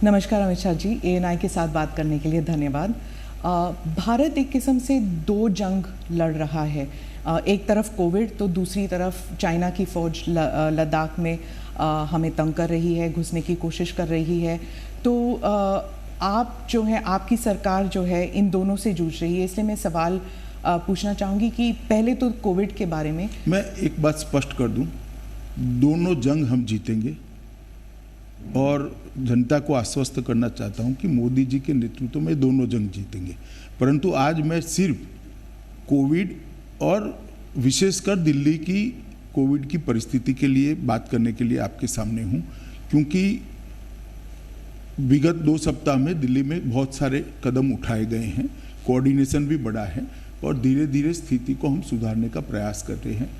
नमस्कार अमित शाह जी, ANI के साथ बात करने के लिए धन्यवाद। भारत एक किस्म से दो जंग लड़ रहा है, एक तरफ कोविड तो दूसरी तरफ चाइना की फ़ौज लद्दाख में हमें तंग कर रही है, घुसने की कोशिश कर रही है। तो आप जो है, आपकी सरकार जो है इन दोनों से जूझ रही है, इसलिए मैं सवाल पूछना चाहूँगी कि पहले तो कोविड के बारे में मैं एक बात स्पष्ट कर दूं, दोनों जंग हम जीतेंगे और जनता को आश्वस्त करना चाहता हूं कि मोदी जी के नेतृत्व में दोनों जंग जीतेंगे। परंतु आज मैं सिर्फ कोविड और विशेषकर दिल्ली की कोविड की परिस्थिति के लिए बात करने के लिए आपके सामने हूं, क्योंकि विगत 2 सप्ताह में दिल्ली में बहुत सारे कदम उठाए गए हैं, कोऑर्डिनेशन भी बढ़ा है और धीरे धीरे स्थिति को हम सुधारने का प्रयास कर रहे हैं।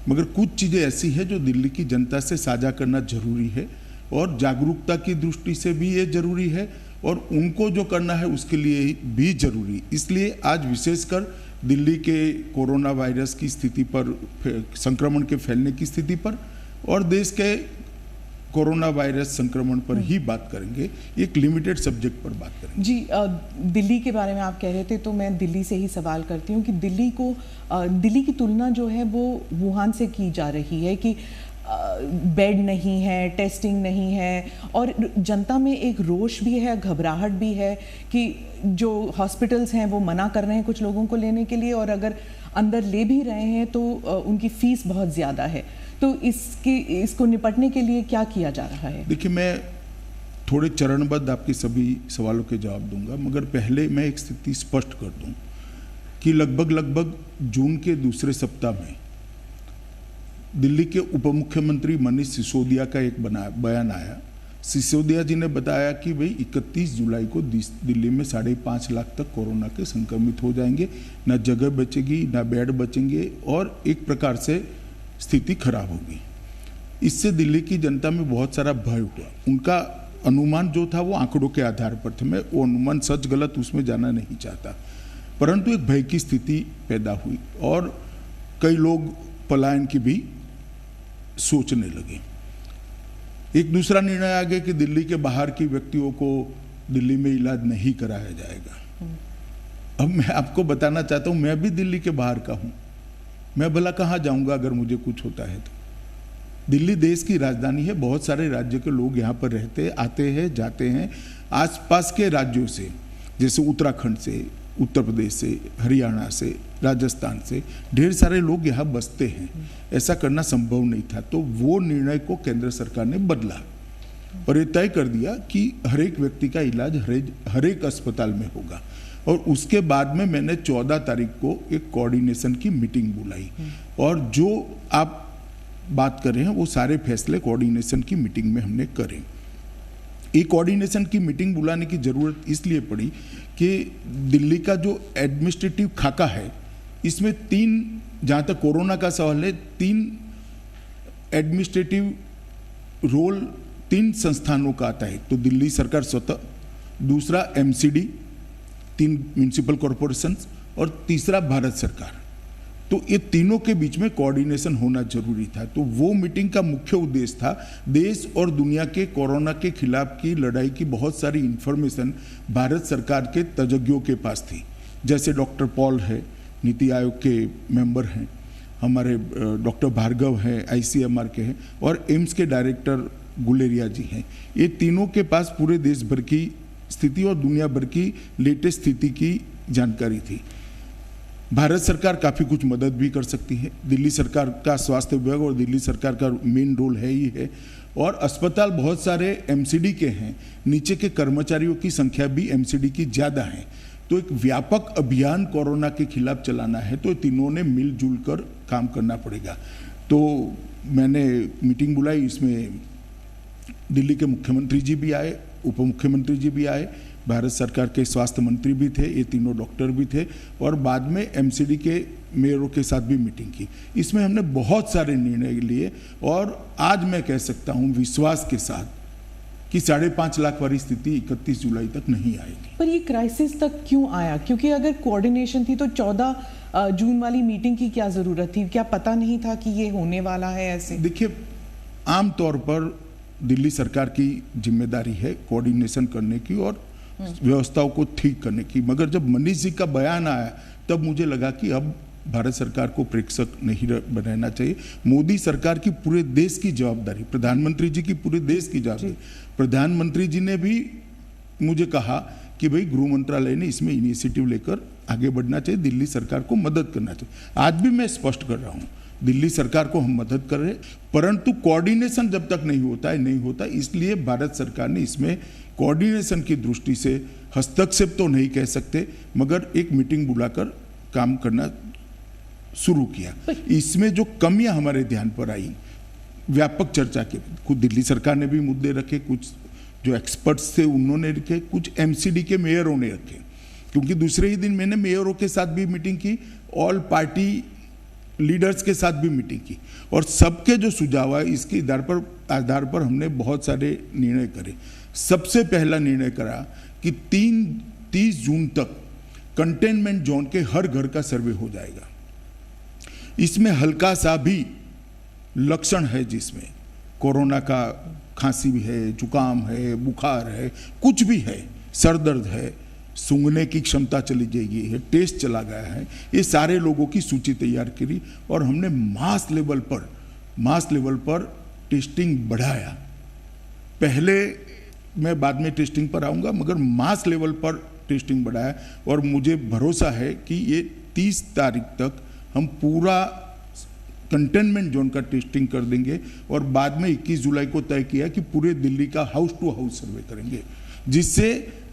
मगर कुछ चीज़ें ऐसी हैं जो दिल्ली की जनता से साझा करना जरूरी है और जागरूकता की दृष्टि से भी ये जरूरी है और उनको जो करना है उसके लिए भी जरूरी। इसलिए आज विशेषकर दिल्ली के कोरोना वायरस की स्थिति पर, संक्रमण के फैलने की स्थिति पर और देश के कोरोना वायरस संक्रमण पर ही बात करेंगे, एक लिमिटेड सब्जेक्ट पर बात करेंगे। जी, दिल्ली के बारे में आप कह रहे थे तो मैं दिल्ली से ही सवाल करती हूँ कि दिल्ली की तुलना जो है वो वुहान से की जा रही है कि बेड नहीं है, टेस्टिंग नहीं है और जनता में एक रोष भी है, घबराहट भी है कि जो हॉस्पिटल्स हैं वो मना कर रहे हैं कुछ लोगों को लेने के लिए और अगर अंदर ले भी रहे हैं तो उनकी फीस बहुत ज़्यादा है। तो इसको निपटने के लिए क्या किया जा रहा है? देखिए, मैं थोड़े चरणबद्ध आपके सभी सवालों के जवाब दूंगा, मगर पहले मैं एक स्थिति स्पष्ट कर दूं कि लगभग जून के दूसरे सप्ताह में दिल्ली के उप मुख्यमंत्री मनीष सिसोदिया का एक बयान आया। सिसोदिया जी ने बताया कि भाई 31 जुलाई को दिल्ली में 5.5 लाख तक कोरोना के संक्रमित हो जाएंगे, ना जगह बचेगी ना बेड बचेंगे और एक प्रकार से स्थिति खराब होगी। इससे दिल्ली की जनता में बहुत सारा भय हुआ। उनका अनुमान जो था वो आंकड़ों के आधार पर थे, मैं वो अनुमान सच गलत उसमें जाना नहीं चाहता, परंतु एक भय की स्थिति पैदा हुई और कई लोग पलायन की भी सोचने लगे। एक दूसरा निर्णय आ गया कि दिल्ली के बाहर के व्यक्तियों को दिल्ली में इलाज नहीं कराया जाएगा। अब मैं आपको बताना चाहता हूं, मैं भी दिल्ली के बाहर का हूं, मैं भला कहां जाऊंगा अगर मुझे कुछ होता है तो। दिल्ली देश की राजधानी है, बहुत सारे राज्य के लोग यहां पर रहते, आते हैं, जाते हैं। आसपास के राज्यों से, जैसे उत्तराखंड से, उत्तर प्रदेश से, हरियाणा से, राजस्थान से ढेर सारे लोग यहाँ बसते हैं। ऐसा करना संभव नहीं था, तो वो निर्णय को केंद्र सरकार ने बदला और ये तय कर दिया कि हर एक व्यक्ति का इलाज हर एक अस्पताल में होगा। और उसके बाद में मैंने 14 तारीख को एक कोऑर्डिनेशन की मीटिंग बुलाई और जो आप बात कर रहे हैं वो सारे फैसले कोऑर्डिनेशन की मीटिंग में हमने करे। एक कोऑर्डिनेशन की मीटिंग बुलाने की जरूरत इसलिए पड़ी कि दिल्ली का जो एडमिनिस्ट्रेटिव खाका है, इसमें 3, जहाँ तक कोरोना का सवाल है, 3 एडमिनिस्ट्रेटिव रोल 3 संस्थानों का आता है। तो दिल्ली सरकार स्वतः, दूसरा MCD 3 म्यूनिसिपल कॉरपोरेशंस और तीसरा भारत सरकार। तो ये तीनों के बीच में कोऑर्डिनेशन होना जरूरी था। तो वो मीटिंग का मुख्य उद्देश्य था, देश और दुनिया के कोरोना के खिलाफ की लड़ाई की बहुत सारी इंफॉर्मेशन भारत सरकार के तज्ञों के पास थी। जैसे डॉक्टर पॉल है, नीति आयोग के मेंबर हैं, हमारे डॉक्टर भार्गव हैं, ICMR के हैं और एम्स के डायरेक्टर गुलेरिया जी हैं। ये तीनों के पास पूरे देश भर की स्थिति और दुनिया भर की लेटेस्ट स्थिति की जानकारी थी। भारत सरकार काफ़ी कुछ मदद भी कर सकती है, दिल्ली सरकार का स्वास्थ्य विभाग और दिल्ली सरकार का मेन रोल है ही है। और अस्पताल बहुत सारे MCD के हैं, नीचे के कर्मचारियों की संख्या भी MCD की ज़्यादा है। तो एक व्यापक अभियान कोरोना के खिलाफ चलाना है तो तीनों ने मिलजुल कर काम करना पड़ेगा। तो मैंने मीटिंग बुलाई, इसमें दिल्ली के मुख्यमंत्री जी भी आए, उप मुख्यमंत्री जी भी आए, भारत सरकार के स्वास्थ्य मंत्री भी थे, ये तीनों डॉक्टर भी थे और बाद में MCD के मेयरों के साथ भी मीटिंग की। इसमें हमने बहुत सारे निर्णय लिए और आज मैं कह सकता हूँ विश्वास के साथ कि 5.5 लाख वाली स्थिति 31 जुलाई तक नहीं आएगी। पर ये क्राइसिस तक क्यों आया? क्योंकि अगर कोऑर्डिनेशन थी तो 14 जून वाली मीटिंग की क्या जरूरत थी? क्या पता नहीं था कि ये होने वाला है ऐसे? देखिए, आमतौर पर दिल्ली सरकार की जिम्मेदारी है कोऑर्डिनेशन करने की और व्यवस्थाओं को ठीक करने की। मगर जब मनीष जी का बयान आया तब मुझे लगा कि अब भारत सरकार को प्रेक्षक नहीं बनाना चाहिए। मोदी सरकार की पूरे देश की जवाबदारी, प्रधानमंत्री जी की पूरे देश की जवाबदारी। प्रधानमंत्री जी ने भी मुझे कहा कि भाई गृह मंत्रालय ने इसमें इनिशिएटिव लेकर आगे बढ़ना चाहिए, दिल्ली सरकार को मदद करना चाहिए। आज भी मैं स्पष्ट कर रहा हूँ, दिल्ली सरकार को हम मदद कर रहे हैं, परंतु कोऑर्डिनेशन जब तक नहीं होता, इसलिए भारत सरकार ने इसमें कोऑर्डिनेशन की दृष्टि से हस्तक्षेप तो नहीं कह सकते, मगर एक मीटिंग बुलाकर काम करना शुरू किया। इसमें जो कमियां हमारे ध्यान पर आई, व्यापक चर्चा के, कुछ दिल्ली सरकार ने भी मुद्दे रखे, कुछ जो एक्सपर्ट्स थे उन्होंने रखे, कुछ एमसीडी के मेयरों ने रखे, क्योंकि दूसरे ही दिन मैंने मेयरों के साथ भी मीटिंग की, ऑल पार्टी लीडर्स के साथ भी मीटिंग की, और सबके जो सुझाव है इसके आधार पर हमने बहुत सारे निर्णय करे। सबसे पहला निर्णय करा कि 30 जून तक कंटेनमेंट जोन के हर घर का सर्वे हो जाएगा। इसमें हल्का सा भी लक्षण है जिसमें कोरोना का खांसी भी है, जुकाम है, बुखार है, कुछ भी है, सर दर्द है, सूंघने की क्षमता चली जाएगी है, टेस्ट चला गया है, ये सारे लोगों की सूची तैयार करी और हमने मास लेवल पर टेस्टिंग बढ़ाया। पहले मैं बाद में टेस्टिंग पर आऊँगा, मगर मास लेवल पर टेस्टिंग बढ़ाया और मुझे भरोसा है कि ये 30 तारीख तक हम पूरा कंटेनमेंट जोन का टेस्टिंग कर देंगे और बाद में 21 जुलाई को तय किया कि पूरे दिल्ली का हाउस टू हाउस सर्वे करेंगे,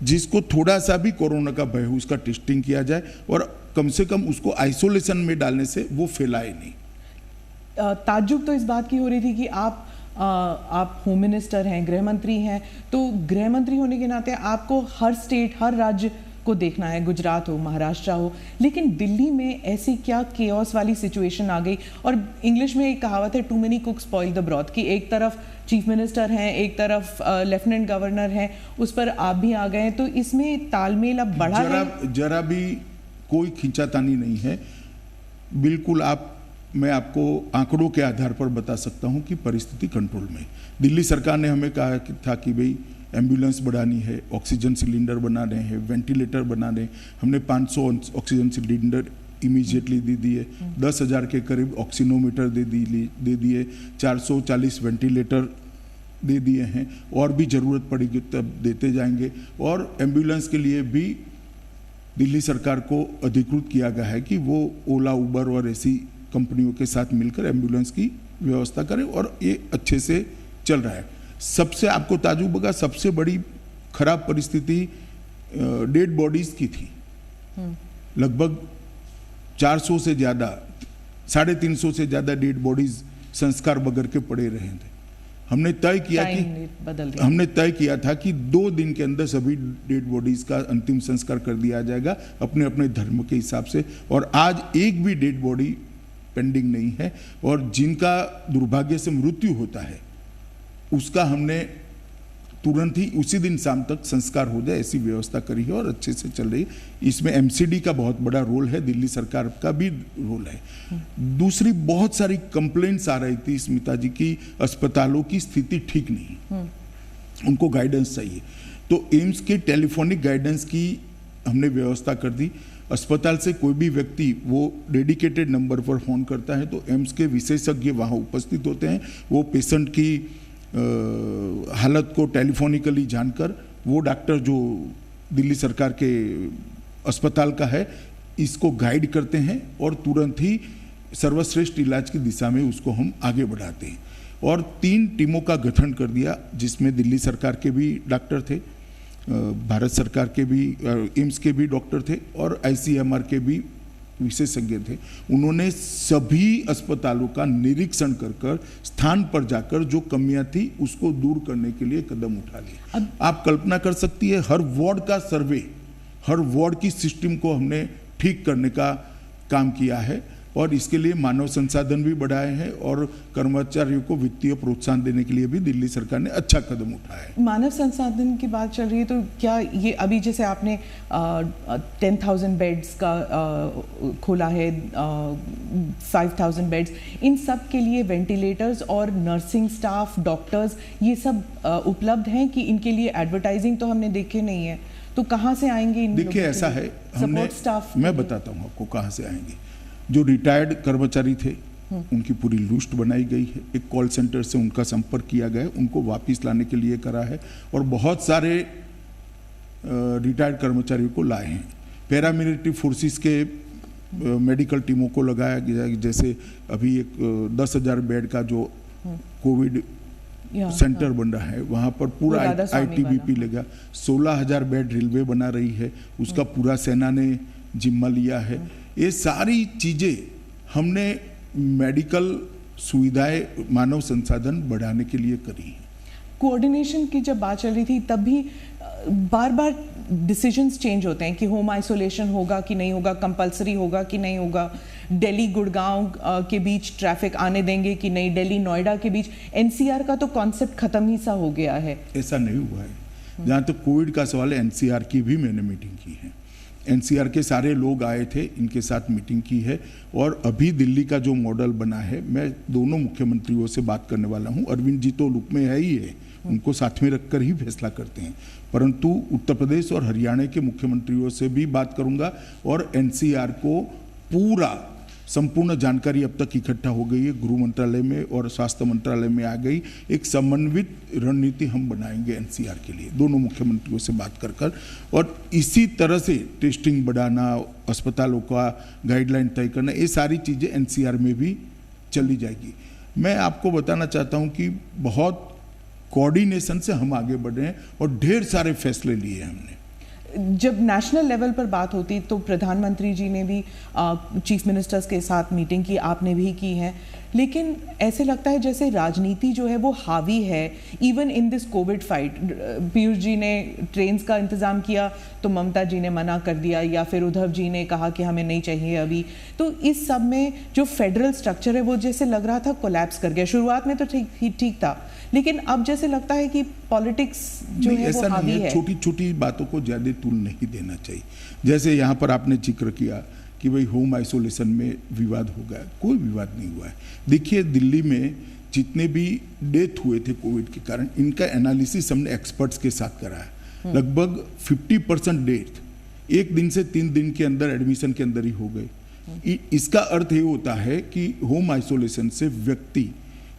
जिसको थोड़ा सा भी कोरोना का भय हो उसका टेस्टिंग किया जाए और कम से कम उसको आइसोलेशन में डालने से वो फैलाए नहीं। ताज्जुब तो इस बात की हो रही थी कि आप होम मिनिस्टर हैं, गृह मंत्री हैं, तो गृह मंत्री होने के नाते आपको हर स्टेट, हर राज्य को देखना है, गुजरात हो, महाराष्ट्र हो, लेकिन दिल्ली में ऐसी क्या केओस वाली सिचुएशन आ गई। और इंग्लिश में एक कहावत है, too many cooks spoil the broth, कि एक तरफ चीफ मिनिस्टर हैं, एक तरफ लेफ्टिनेंट गवर्नर हैं, उस पर आप भी आ गए, तो इसमें तालमेल अब बढ़ा है। जरा भी कोई खींचातानी नहीं है, बिल्कुल। मैं आपको आंकड़ों के आधार पर बता सकता हूं कि परिस्थिति कंट्रोल में। दिल्ली सरकार ने हमें कहा था कि भाई एम्बुलेंस बढ़ानी है, ऑक्सीजन सिलेंडर बनाने हैं, वेंटिलेटर बनाने, हमने 500 ऑक्सीजन सिलेंडर इमीडिएटली दे दिए, 10,000 के करीब ऑक्सीनोमीटर दे दिए, 440 वेंटिलेटर दे दिए हैं, और भी ज़रूरत पड़ेगी तब देते जाएंगे। और एम्बुलेंस के लिए भी दिल्ली सरकार को अधिकृत किया गया है कि वो ओला, उबर और ऐसी कंपनियों के साथ मिलकर एम्बुलेंस की व्यवस्था करें, और ये अच्छे से चल रहा है। सबसे आपको ताज्जुब होगा, सबसे बड़ी खराब परिस्थिति डेड बॉडीज की थी। लगभग 400 से ज़्यादा, 350 से ज़्यादा डेड बॉडीज संस्कार बगैर के पड़े रहे थे। हमने तय किया था कि 2 दिन के अंदर सभी डेड बॉडीज का अंतिम संस्कार कर दिया जाएगा अपने अपने धर्म के हिसाब से, और आज एक भी डेड बॉडी पेंडिंग नहीं है। और जिनका दुर्भाग्य से मृत्यु होता है उसका हमने तुरंत ही उसी दिन शाम तक संस्कार हो जाए ऐसी व्यवस्था करी है और अच्छे से चल रही है। इसमें एमसीडी का बहुत बड़ा रोल है, दिल्ली सरकार का भी रोल है। दूसरी बहुत सारी कंप्लेंट्स आ रही थी स्मिता जी की, अस्पतालों की स्थिति ठीक नहीं, उनको गाइडेंस चाहिए, तो एम्स के टेलीफोनिक गाइडेंस की हमने व्यवस्था कर दी। अस्पताल से कोई भी व्यक्ति वो डेडिकेटेड नंबर पर फ़ोन करता है तो एम्स के विशेषज्ञ वहाँ उपस्थित होते हैं, वो पेशेंट की हालत को टेलीफोनिकली जानकर वो डॉक्टर जो दिल्ली सरकार के अस्पताल का है इसको गाइड करते हैं और तुरंत ही सर्वश्रेष्ठ इलाज की दिशा में उसको हम आगे बढ़ाते हैं। और 3 टीमों का गठन कर दिया जिसमें दिल्ली सरकार के भी डॉक्टर थे, भारत सरकार के भी, एम्स के भी डॉक्टर थे और आईसीएमआर के भी विशेषज्ञ थे। उन्होंने सभी अस्पतालों का निरीक्षण कर स्थान पर जाकर जो कमियां थी उसको दूर करने के लिए कदम उठा लिए। आप कल्पना कर सकती है, हर वार्ड का सर्वे, हर वार्ड की सिस्टम को हमने ठीक करने का काम किया है। और इसके लिए मानव संसाधन भी बढ़ाए हैं और कर्मचारियों को वित्तीय प्रोत्साहन देने के लिए भी दिल्ली सरकार ने अच्छा कदम उठाया है। मानव संसाधन की बात चल रही है, तो क्या ये अभी जैसे आपने 10,000 बेड्स का खोला है, 5,000 बेड्स, इन सब के लिए वेंटिलेटर्स और नर्सिंग स्टाफ, डॉक्टर्स, ये सब उपलब्ध हैं कि इनके लिए एडवर्टाइजिंग तो हमने देखे नहीं है, तो कहाँ से आएंगे इन? देखिए ऐसा है, हमने स्टाफ, मैं बताता हूँ आपको कहाँ से आएंगे। जो रिटायर्ड कर्मचारी थे उनकी पूरी लिस्ट बनाई गई है, एक कॉल सेंटर से उनका संपर्क किया गया है, उनको वापस लाने के लिए करा है और बहुत सारे रिटायर्ड कर्मचारियों को लाए हैं। पैरामिलिट्री फोर्सेस के मेडिकल टीमों को लगाया गया, जैसे अभी एक 10,000 बेड का जो कोविड सेंटर बन रहा है, वहाँ पर पूरा ITBP लगा। 16,000 बेड रेलवे बना रही है, उसका पूरा सेना ने जिम्मा लिया है। ये सारी चीज़ें हमने मेडिकल सुविधाएं, मानव संसाधन बढ़ाने के लिए करी है। कोऑर्डिनेशन की जब बात चल रही थी तब भी बार बार डिसीजंस चेंज होते हैं कि होम आइसोलेशन होगा कि नहीं होगा, कंपलसरी होगा कि नहीं होगा, दिल्ली गुड़गांव के बीच ट्रैफिक आने देंगे कि नहीं, दिल्ली नोएडा के बीच। NCR का तो कॉन्सेप्ट खत्म ही सा हो गया है। ऐसा नहीं हुआ है। जहाँ तक कोविड का सवाल है, NCR की भी मैंने मीटिंग की है, NCR के सारे लोग आए थे, इनके साथ मीटिंग की है और अभी दिल्ली का जो मॉडल बना है, मैं दोनों मुख्यमंत्रियों से बात करने वाला हूँ। अरविंद जी तो लुक में है ही है, उनको साथ में रखकर ही फैसला करते हैं, परंतु उत्तर प्रदेश और हरियाणा के मुख्यमंत्रियों से भी बात करूंगा और NCR को पूरा संपूर्ण जानकारी अब तक इकट्ठा हो गई है, गृह मंत्रालय में और स्वास्थ्य मंत्रालय में आ गई। एक समन्वित रणनीति हम बनाएंगे NCR के लिए, दोनों मुख्यमंत्रियों से बात कर और इसी तरह से टेस्टिंग बढ़ाना, अस्पतालों का गाइडलाइन तय करना, ये सारी चीज़ें NCR में भी चली जाएगी। मैं आपको बताना चाहता हूँ कि बहुत कोऑर्डिनेशन से हम आगे बढ़ रहे हैं और ढेर सारे फैसले लिए हमने। जब नेशनल लेवल पर बात होती तो प्रधानमंत्री जी ने भी चीफ मिनिस्टर्स के साथ मीटिंग की, आपने भी की है, लेकिन ऐसे लगता है जैसे राजनीति जो है वो हावी है even in this covid fight. Piyush ji ने ट्रेन्स का इंतज़ाम किया तो ममता जी ने मना कर दिया, या फिर उद्धव जी ने कहा कि हमें नहीं चाहिए अभी। तो इस सब में जो फेडरल स्ट्रक्चर है वो जैसे लग रहा था कोलैप्स कर गया। शुरुआत में तो ठीक था, लेकिन अब जैसे लगता है कि पॉलिटिक्स जो है वो हावी है। छोटी छोटी बातों को ज़्यादा तूल नहीं देना चाहिए। जैसे यहाँ पर आपने जिक्र किया कि भाई होम आइसोलेशन में विवाद हो गया, कोई विवाद नहीं हुआ है। देखिए दिल्ली में जितने भी डेथ हुए थे कोविड के कारण, इनका एनालिसिस हमने एक्सपर्ट्स के साथ कराया। लगभग 50% डेथ 1 दिन से 3 दिन के अंदर एडमिशन के अंदर ही हो गए। इसका अर्थ ये होता है कि होम आइसोलेशन से व्यक्ति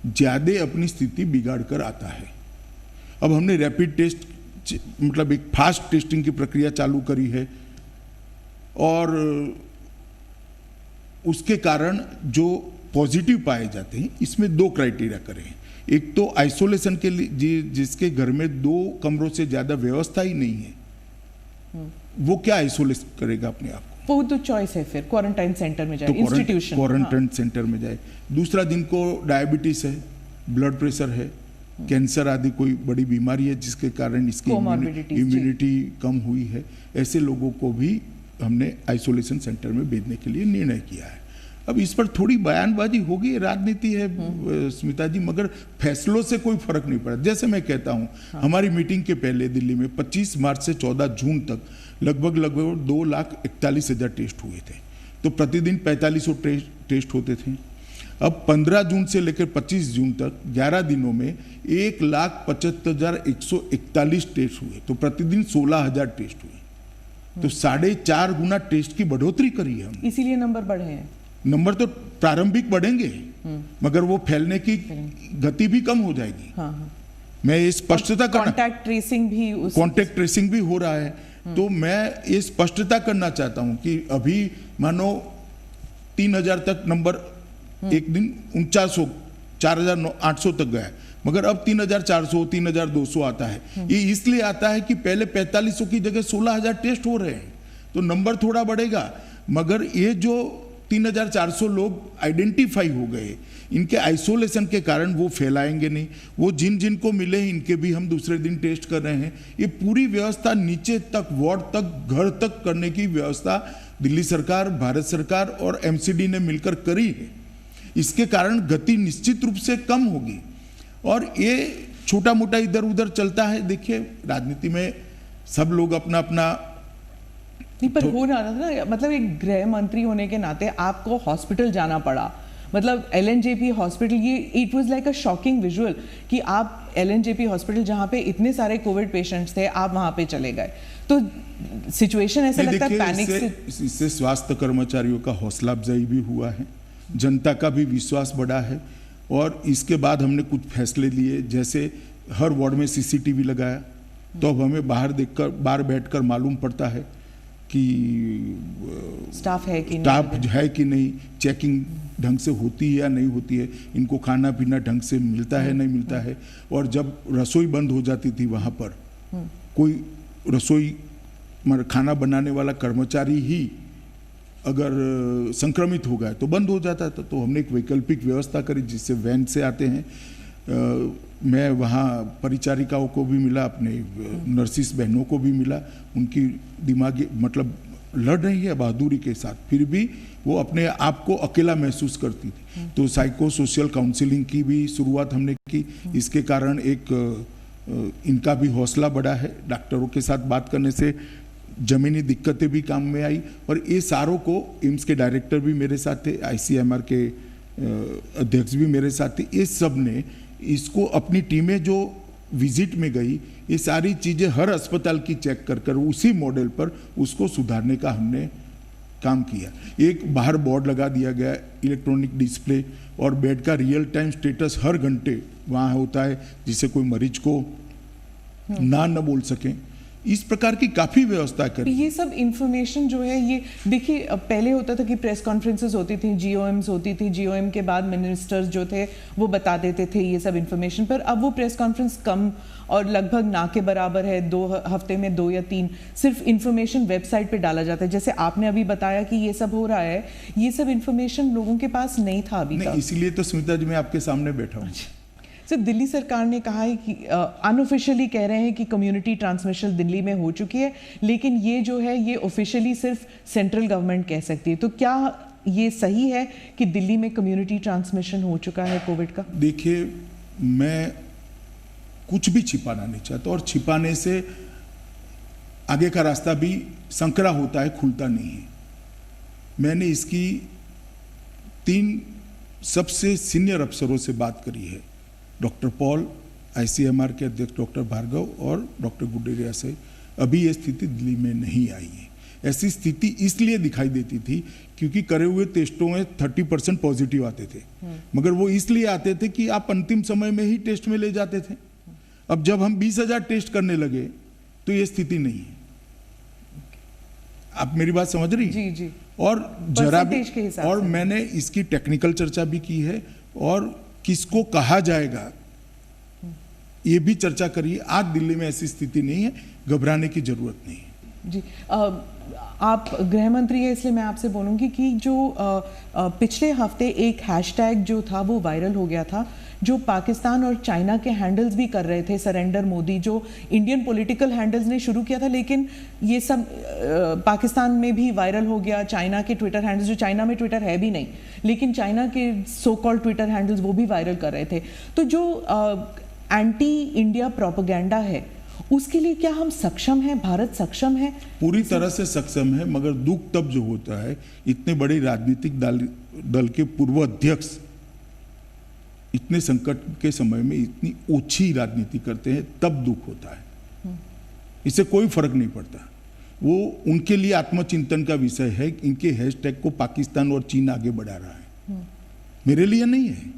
ज़्यादा अपनी स्थिति बिगाड़ कर आता है। अब हमने रैपिड टेस्ट, मतलब एक फास्ट टेस्टिंग की प्रक्रिया चालू करी है और उसके कारण जो पॉजिटिव पाए जाते हैं, इसमें 2 क्राइटेरिया करें। एक तो आइसोलेशन के लिए जिसके घर में 2 कमरों से ज़्यादा व्यवस्था ही नहीं है, वो क्या आइसोलेट करेगा अपने आप को? वो तो चॉइस है, फिर क्वारंटाइन सेंटर में जाए, तो इंस्टीट्यूशन क्वारंटाइन सेंटर में जाए। दूसरा, जिनको डायबिटीज है, ब्लड प्रेशर है, कैंसर आदि कोई बड़ी बीमारी है जिसके कारण इसकी इम्यूनिटी कम हुई है, ऐसे लोगों को भी हमने आइसोलेशन सेंटर में भेजने के लिए निर्णय किया है। अब इस पर थोड़ी बयानबाजी होगी, राजनीति है स्मिता जी, मगर फैसलों से कोई फर्क नहीं पड़ा। जैसे मैं कहता हूँ, हमारी मीटिंग के पहले दिल्ली में 25 मार्च से 14 जून तक लगभग 2,41,000 टेस्ट हुए थे, तो प्रतिदिन 4500 टेस्ट होते थे। अब 15 जून से लेकर 25 जून तक 11 दिनों में 1,75,141 टेस्ट हुए, तो प्रतिदिन 16,000 टेस्ट हुए, तो 4.5 गुना टेस्ट की बढ़ोतरी करी है हमने। इसीलिए नंबर बढ़े हैं। नंबर तो प्रारंभिक बढ़ेंगे, मगर वो फैलने की गति भी कम हो जाएगी। मैं ये स्पष्टता करना, कॉन्टैक्ट ट्रेसिंग भी हो रहा है, तो मैं ये स्पष्टता करना चाहता हूं कि अभी मानो 3,000 तक नंबर एक दिन 4900 4,800 तक गया, मगर अब 3,400 3,200 आता है। ये इसलिए आता है कि पहले 4500 की जगह 16,000 टेस्ट हो रहे हैं, तो नंबर थोड़ा बढ़ेगा, मगर ये जो 3,400 लोग आइडेंटिफाई हो गए, इनके आइसोलेशन के कारण वो फैलाएंगे नहीं। वो जिन जिन को मिले हैं इनके भी हम दूसरे दिन टेस्ट कर रहे हैं। ये पूरी व्यवस्था नीचे तक, वार्ड तक, घर तक करने की व्यवस्था दिल्ली सरकार, भारत सरकार और एमसीडी ने मिलकर करी है, इसके कारण गति निश्चित रूप से कम होगी। और ये छोटा मोटा इधर उधर चलता है। देखिए राजनीति में सब लोग अपना अपना नहीं, पर हो ना रहा था, मतलब एक गृह मंत्री होने के नाते आपको हॉस्पिटल जाना पड़ा, मतलब LNJP हॉस्पिटल, ये it was like a shocking visual कि आप LNJP हॉस्पिटल जहाँ पे इतने सारे कोविड पेशेंट्स थे, आप वहाँ पे चले गए, तो सिचुएशन ऐसा लगता है पैनिक से। इससे स्वास्थ्य कर्मचारियों का हौसला अफजाई भी हुआ है, जनता का भी विश्वास बढ़ा है। और इसके बाद हमने कुछ फैसले लिए, जैसे हर वार्ड में CCTV लगाया, तो अब हमें बाहर बैठकर मालूम पड़ता है कि स्टाफ है कि नहीं, चेकिंग ढंग से होती है या नहीं होती है, इनको खाना पीना ढंग से मिलता है नहीं मिलता है। और जब रसोई बंद हो जाती थी वहाँ पर, कोई रसोई खाना बनाने वाला कर्मचारी ही अगर संक्रमित हो गया तो बंद हो जाता था। तो हमने एक वैकल्पिक व्यवस्था करी जिससे वैन से आते हैं। मैं वहाँ परिचारिकाओं को भी मिला, अपने नर्सिस बहनों को भी मिला, उनकी दिमागी मतलब लड़ रही है बहादुरी के साथ, फिर भी वो अपने आप को अकेला महसूस करती थी। तो साइको सोशल काउंसलिंग की भी शुरुआत हमने की। इसके कारण एक इनका भी हौसला बढ़ा है। डॉक्टरों के साथ बात करने से जमीनी दिक्कतें भी काम में आई। और ये सारों को, एम्स के डायरेक्टर भी मेरे साथ थे, ICMR के अध्यक्ष भी मेरे साथ थे, ये सब ने इसको अपनी टीमें जो विजिट में गई, ये सारी चीज़ें हर अस्पताल की चेक कर उसी मॉडल पर उसको सुधारने का हमने काम किया। एक बाहर बोर्ड लगा दिया गया, इलेक्ट्रॉनिक डिस्प्ले, और बेड का रियल टाइम स्टेटस हर घंटे वहाँ होता है, जिससे कोई मरीज को न बोल सकें। इस प्रकार की काफी व्यवस्था करी। ये सब इंफॉर्मेशन जो है, ये देखिए पहले होता था कि प्रेस कॉन्फ्रेंसेस होती थी, GOMs होती थी, GOM के बाद मिनिस्टर्स जो थे वो बता देते थे ये सब इंफॉर्मेशन, पर अब वो प्रेस कॉन्फ्रेंस कम और लगभग ना के बराबर है। 2 हफ्ते में 2 या 3 सिर्फ इंफॉर्मेशन वेबसाइट पे डाला जाता है। जैसे आपने अभी बताया कि ये सब हो रहा है, ये सब इंफॉर्मेशन लोगों के पास नहीं था अभी तक। इसीलिए तो स्मिता जी मैं आपके सामने बैठा हूँ। सर, दिल्ली सरकार ने कहा है कि अनऑफिशियली कह रहे हैं कि कम्युनिटी ट्रांसमिशन दिल्ली में हो चुकी है, लेकिन ये जो है ये ऑफिशियली सिर्फ सेंट्रल गवर्नमेंट कह सकती है। तो क्या ये सही है कि दिल्ली में कम्युनिटी ट्रांसमिशन हो चुका है कोविड का? देखिए, मैं कुछ भी छिपाना नहीं चाहता, और छिपाने से आगे का रास्ता भी संकरा होता है, खुलता नहीं है। मैंने इसकी 3 सबसे सीनियर अफसरों से बात करी है, डॉक्टर पॉल, ICMR के अध्यक्ष डॉक्टर भार्गव और डॉक्टर गुडेरिया से। अभी ये स्थिति दिल्ली में नहीं आई है। ऐसी स्थिति इसलिए दिखाई देती थी क्योंकि करे हुए टेस्टों में 30% पॉजिटिव आते थे, मगर वो इसलिए आते थे कि आप अंतिम समय में ही टेस्ट में ले जाते थे। अब जब हम 20,000 टेस्ट करने लगे तो ये स्थिति नहीं है। आप मेरी बात समझ रही? जी जी। और जरा भी, और मैंने इसकी टेक्निकल चर्चा भी की है, और किसको कहा जाएगा ये भी चर्चा करिए। आज दिल्ली में ऐसी स्थिति नहीं है, घबराने की जरूरत नहीं है। जी, आप गृह मंत्री हैं, इसलिए मैं आपसे बोलूंगी कि जो पिछले हफ्ते एक हैशटैग जो था वो वायरल हो गया था, जो पाकिस्तान और चाइना के हैंडल्स भी कर रहे थे, सरेंडर मोदी, जो इंडियन पॉलिटिकल हैंडल्स ने शुरू किया था, लेकिन ये सब पाकिस्तान में भी वायरल हो गया। चाइना के ट्विटर हैंडल्स, जो चाइना में ट्विटर है भी नहीं, लेकिन चाइना के सो कॉल्ड ट्विटर हैंडल्स वो भी वायरल कर रहे थे। तो जो एंटी इंडिया प्रोपेगेंडा है, उसके लिए क्या हम सक्षम हैं? भारत सक्षम है? पूरी तरह से सक्षम है, मगर दुख तब जो होता है, इतने बड़े राजनीतिक दल के पूर्व अध्यक्ष इतने संकट के समय में इतनी ओछी राजनीति करते हैं, तब दुख होता है। इससे कोई फर्क नहीं पड़ता। वो उनके लिए आत्मचिंतन का विषय है। इनके हैशटैग को पाकिस्तान और चीन आगे बढ़ा रहा है, मेरे लिए नहीं है।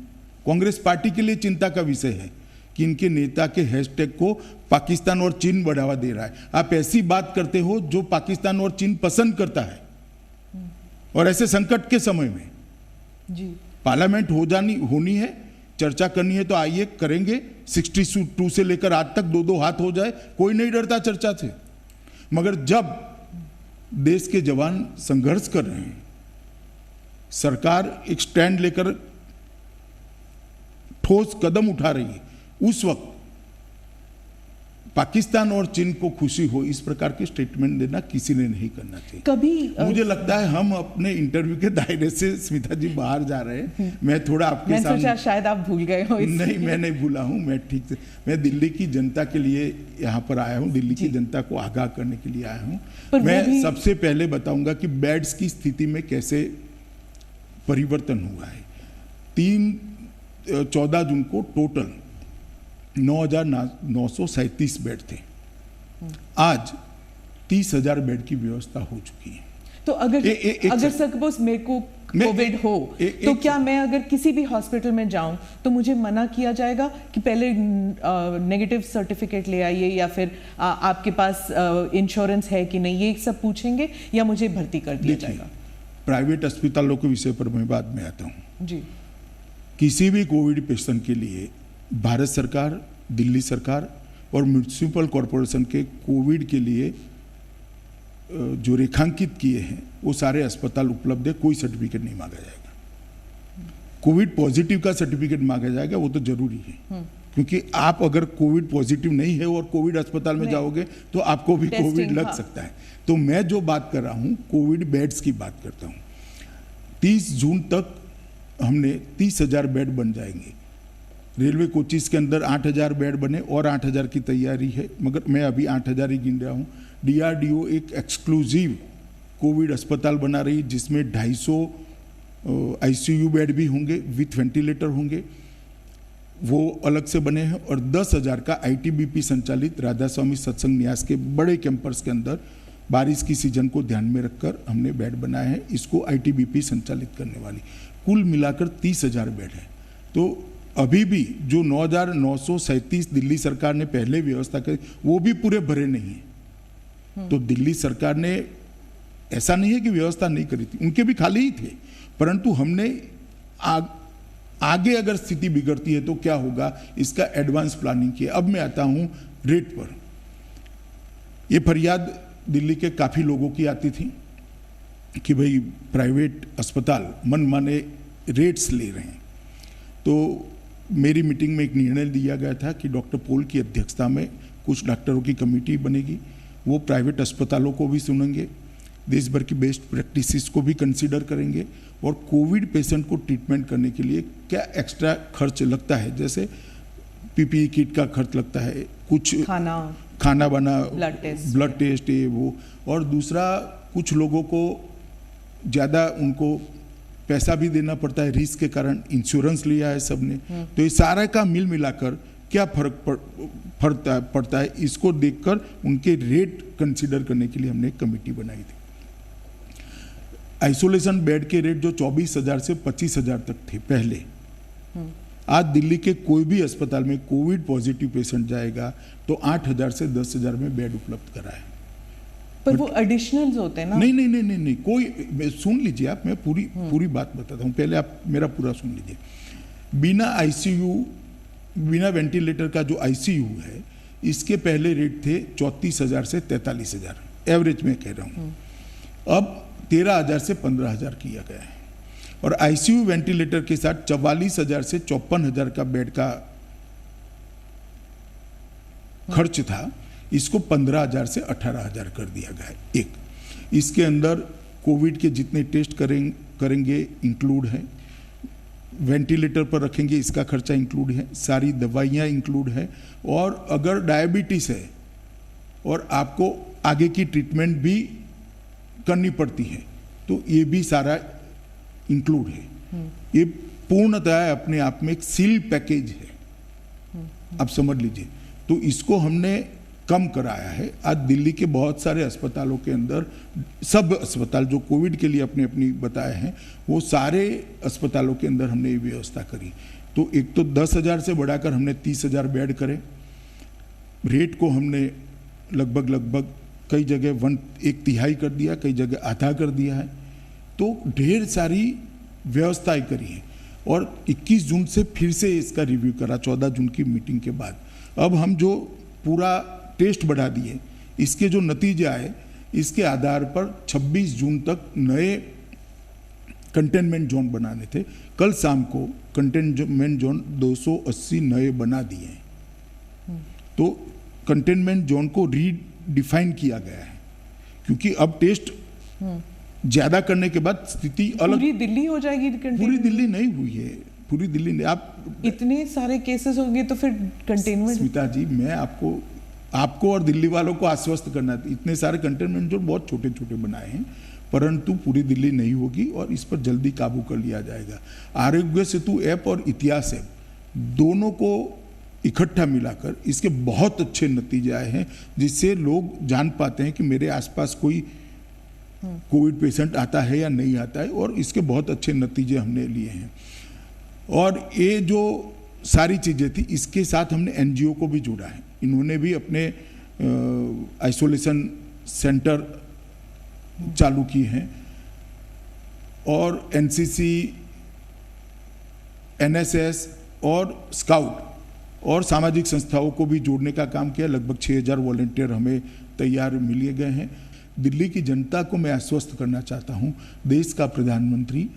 कांग्रेस पार्टी के लिए चिंता का विषय है कि इनके नेता के हैशटैग को पाकिस्तान और चीन बढ़ावा दे रहा है। आप ऐसी बात करते हो जो पाकिस्तान और चीन पसंद करता है, और ऐसे संकट के समय में जी पार्लियामेंट होनी है, चर्चा करनी है तो आइए करेंगे। 62 से लेकर आज तक 2-2 हाथ हो जाए, कोई नहीं डरता चर्चा से। मगर जब देश के जवान संघर्ष कर रहे हैं, सरकार एक स्टैंड लेकर ठोस कदम उठा रही है, उस वक्त पाकिस्तान और चीन को खुशी हो इस प्रकार के स्टेटमेंट देना किसी ने नहीं करना चाहिए। कभी मुझे लगता है हम अपने इंटरव्यू के दायरे से स्मिता जी बाहर जा रहे हैं। मैं थोड़ा आपके सामने सोचा शायद आप भूल गए हो। नहीं, मैं नहीं भूला हूँ। मैं ठीक से मैं दिल्ली की जनता के लिए यहाँ पर आया हूँ, दिल्ली की जनता को आगाह करने के लिए आया हूँ। मैं सबसे पहले बताऊंगा कि बेड्स की स्थिति में कैसे परिवर्तन हुआ है। 14 जून को टोटल 9,937 बेड थे, आज 30,000 बेड की व्यवस्था हो चुकी है। तो अगर सपोज मेरे को कोविड हो तो क्या मैं अगर किसी भी हॉस्पिटल में जाऊं तो मुझे मना किया जाएगा कि पहले नेगेटिव सर्टिफिकेट ले आइए, या फिर आपके पास इंश्योरेंस है कि नहीं, ये सब पूछेंगे, या मुझे भर्ती कर दिया जाएगा? प्राइवेट अस्पतालों के विषय पर मैं बाद में आता हूँ जी। किसी भी कोविड पेशेंट के लिए भारत सरकार, दिल्ली सरकार और म्युनिसिपल कॉरपोरेशन के कोविड के लिए जो रेखांकित किए हैं वो सारे अस्पताल उपलब्ध है। कोई सर्टिफिकेट नहीं मांगा जाएगा। कोविड पॉजिटिव का सर्टिफिकेट मांगा जाएगा, वो तो जरूरी है, क्योंकि आप अगर कोविड पॉजिटिव नहीं है और कोविड अस्पताल में जाओगे तो आपको भी कोविड लग सकता है। तो मैं जो बात कर रहा हूँ कोविड बेड्स की बात करता हूँ। 30 जून तक हमने 30,000 बेड बन जाएंगे। रेलवे कोचिस के अंदर 8,000 बेड बने और 8,000 की तैयारी है, मगर मैं अभी 8,000 ही गिन रहा हूँ। DRDO एक एक्सक्लूसिव कोविड अस्पताल बना रही है जिसमें 250 ICU बेड भी होंगे, विथ वेंटिलेटर होंगे, वो अलग से बने हैं। और 10,000 का ITBP संचालित राधा स्वामी सत्संग न्यास के बड़े कैंपस के अंदर बारिश की सीजन को ध्यान में रखकर हमने बेड बनाए हैं, इसको ITBP संचालित करने वाली। कुल मिलाकर 30,000 बेड है। तो अभी भी जो 9,937 दिल्ली सरकार ने पहले व्यवस्था करी वो भी पूरे भरे नहीं है। तो दिल्ली सरकार ने ऐसा नहीं है कि व्यवस्था नहीं करी थी, उनके भी खाली ही थे, परंतु हमने आगे अगर स्थिति बिगड़ती है तो क्या होगा इसका एडवांस प्लानिंग किया। अब मैं आता हूं रेट पर। यह फरियाद दिल्ली के काफी लोगों की आती थी कि भाई प्राइवेट अस्पताल मनमाने रेट्स ले रहे हैं। तो मेरी मीटिंग में एक निर्णय दिया गया था कि डॉक्टर पॉल की अध्यक्षता में कुछ डॉक्टरों की कमेटी बनेगी, वो प्राइवेट अस्पतालों को भी सुनेंगे, देश भर की बेस्ट प्रैक्टिसेस को भी कंसीडर करेंगे, और कोविड पेशेंट को ट्रीटमेंट करने के लिए क्या एक्स्ट्रा खर्च लगता है, जैसे PPE किट का खर्च लगता है, कुछ खाना बना, ब्लड टेस्ट ये वो, और दूसरा कुछ लोगों को ज़्यादा उनको पैसा भी देना पड़ता है रिस्क के कारण, इंश्योरेंस लिया है सबने। तो ये सारा का मिल मिलाकर क्या फर्क पड़ता है इसको देखकर उनके रेट कंसीडर करने के लिए हमने एक कमेटी बनाई थी। आइसोलेशन बेड के रेट जो 24,000 से 25,000 तक थे पहले, आज दिल्ली के कोई भी अस्पताल में कोविड पॉजिटिव पेशेंट जाएगा तो 8,000 से 10,000 में बेड उपलब्ध कराए। पर वो एडिशनल्स होते हैं ना? नहीं, कोई, सुन लीजिए आप, मैं पूरी बात बताता हूँ, पहले आप मेरा पूरा सुन लीजिए। बिना ICU, बिना वेंटिलेटर का जो ICU है, इसके पहले रेट थे 34,000 से 43,000, एवरेज में कह रहा हूँ। अब 13,000 से 15,000 किया गया है, और ICU वेंटिलेटर के साथ 44,000 से 54,000 का बेड का खर्च था, इसको 15,000 से 18,000 कर दिया गया है। एक इसके अंदर कोविड के जितने टेस्ट करेंगे इंक्लूड है, वेंटिलेटर पर रखेंगे इसका खर्चा इंक्लूड है, सारी दवाइयाँ इंक्लूड है, और अगर डायबिटीज है और आपको आगे की ट्रीटमेंट भी करनी पड़ती है तो ये भी सारा इंक्लूड है। ये पूर्णतः अपने आप में एक सील पैकेज है, आप समझ लीजिए। तो इसको हमने कम कराया है। आज दिल्ली के बहुत सारे अस्पतालों के अंदर, सब अस्पताल जो कोविड के लिए अपने अपनी बताए हैं, वो सारे अस्पतालों के अंदर हमने ये व्यवस्था करी। तो एक तो 10,000 से बढ़ाकर हमने 30,000 बेड करे। रेट को हमने लगभग कई जगह 1/3 कर दिया, कई जगह आधा कर दिया है। तो ढेर सारी व्यवस्थाएं करी हैं, और 21 जून से फिर से इसका रिव्यू करा, 14 जून की मीटिंग के बाद। अब हम जो पूरा टेस्ट बढ़ा दिए, इसके जो नतीजे आए, इसके आधार पर 26 जून तक नए कंटेनमेंट जोन बनाने थे। कल शाम को कंटेनमेंट जोन 280 नए बना दिए हैं। तो कंटेनमेंट जोन को रीडिफाइन किया गया है, क्योंकि अब टेस्ट ज्यादा करने के बाद स्थिति अलग। पूरी दिल्ली हो जाएगी पूरी कंटेनमेंट? दिल्ली नहीं हुई है, पूरी दिल्ली नहीं। आप इतने सारे केसेस होंगे तो फिर कंटेनमेंट। स्मिता जी, मैं आपको और दिल्ली वालों को आश्वस्त करना, इतने सारे कंटेनमेंट जोन बहुत छोटे छोटे बनाए हैं, परंतु पूरी दिल्ली नहीं होगी और इस पर जल्दी काबू कर लिया जाएगा। आरोग्य सेतु ऐप और इतिहास ऐप दोनों को इकट्ठा मिलाकर इसके बहुत अच्छे नतीजे आए हैं, जिससे लोग जान पाते हैं कि मेरे आसपास कोई कोविड पेशेंट आता है या नहीं आता है, और इसके बहुत अच्छे नतीजे हमने लिए हैं। और ये जो सारी चीज़ें थी, इसके साथ हमने एनजीओ को भी जोड़ा है। इन्होंने भी अपने आइसोलेशन सेंटर चालू की हैं, और एनसीसी, एनएसएस और स्काउट और सामाजिक संस्थाओं को भी जोड़ने का काम किया। लगभग 6000 वॉलंटियर हमें तैयार मिल गए हैं। दिल्ली की जनता को मैं आश्वस्त करना चाहता हूं, देश का प्रधानमंत्री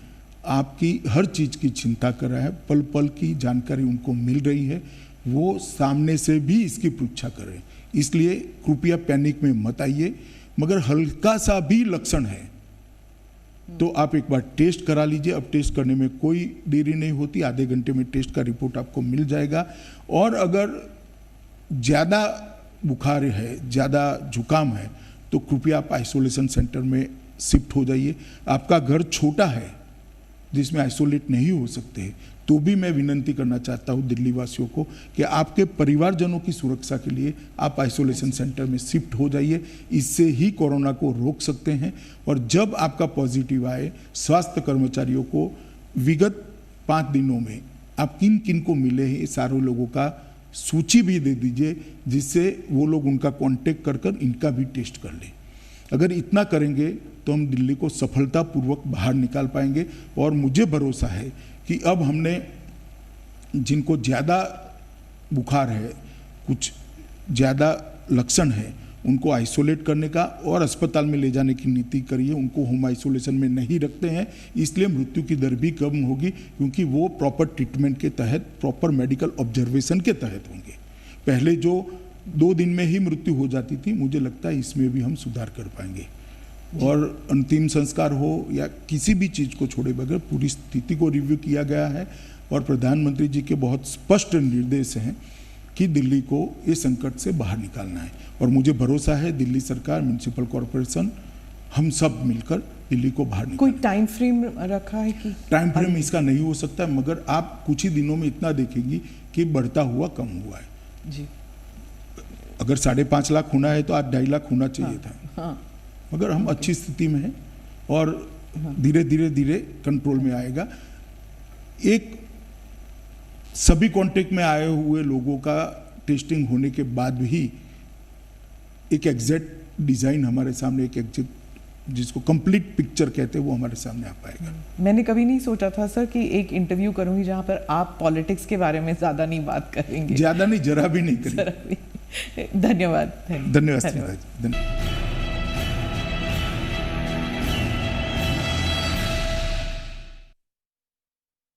आपकी हर चीज़ की चिंता कर रहा है, पल पल की जानकारी उनको मिल रही है, वो सामने से भी इसकी परीक्षा करें। इसलिए कृपया पैनिक में मत आइए, मगर हल्का सा भी लक्षण है तो आप एक बार टेस्ट करा लीजिए। अब टेस्ट करने में कोई देरी नहीं होती, आधे घंटे में टेस्ट का रिपोर्ट आपको मिल जाएगा। और अगर ज़्यादा बुखार है, ज़्यादा जुकाम है, तो कृपया आप आइसोलेशन सेंटर में शिफ्ट हो जाइए। आपका घर छोटा है जिसमें आइसोलेट नहीं हो सकते, तो भी मैं विनंती करना चाहता हूं दिल्ली वासियों को कि आपके परिवारजनों की सुरक्षा के लिए आप आइसोलेशन सेंटर में शिफ्ट हो जाइए। इससे ही कोरोना को रोक सकते हैं। और जब आपका पॉजिटिव आए, स्वास्थ्य कर्मचारियों को विगत 5 दिनों में आप किन किन को मिले हैं, सारे लोगों का सूची भी दे दीजिए, जिससे वो लोग उनका कांटेक्ट कर इनका भी टेस्ट कर लें। अगर इतना करेंगे तो हम दिल्ली को सफलतापूर्वक बाहर निकाल पाएंगे। और मुझे भरोसा है कि अब हमने जिनको ज़्यादा बुखार है, कुछ ज़्यादा लक्षण है, उनको आइसोलेट करने का और अस्पताल में ले जाने की नीति करिए। उनको होम आइसोलेशन में नहीं रखते हैं, इसलिए मृत्यु की दर भी कम होगी, क्योंकि वो प्रॉपर ट्रीटमेंट के तहत, प्रॉपर मेडिकल ऑब्जर्वेशन के तहत होंगे। पहले जो 2 दिन में ही मृत्यु हो जाती थी, मुझे लगता है इसमें भी हम सुधार कर पाएंगे। और अंतिम संस्कार हो या किसी भी चीज़ को छोड़े बगैर पूरी स्थिति को रिव्यू किया गया है, और प्रधानमंत्री जी के बहुत स्पष्ट निर्देश हैं कि दिल्ली को इस संकट से बाहर निकालना है। और मुझे भरोसा है दिल्ली सरकार, म्युनिसिपल कॉरपोरेशन, हम सब मिलकर दिल्ली को बाहर कोई टाइम फ्रेम रखा है कि? टाइम फ्रेम इसका नहीं हो सकता, मगर आप कुछ ही दिनों में इतना देखेंगी कि बढ़ता हुआ कम हुआ है जी। अगर 5.5 लाख होना है तो आज 2.5 लाख होना चाहिए था। हाँ। मगर हम अच्छी स्थिति में हैं और धीरे धीरे धीरे कंट्रोल में आएगा। एक सभी कांटेक्ट में आए हुए लोगों का टेस्टिंग होने के बाद भी एक एग्जैक्ट डिजाइन हमारे सामने, एक एग्जैक्ट जिसको कंप्लीट पिक्चर कहते हैं, वो हमारे सामने आ पाएगा। मैंने कभी नहीं सोचा था सर कि एक इंटरव्यू करूंगी जहां पर आप पॉलिटिक्स के बारे में ज्यादा नहीं बात करेंगे। ज्यादा नहीं, जरा भी नहीं करेंगे। धन्यवाद। धन्यवाद।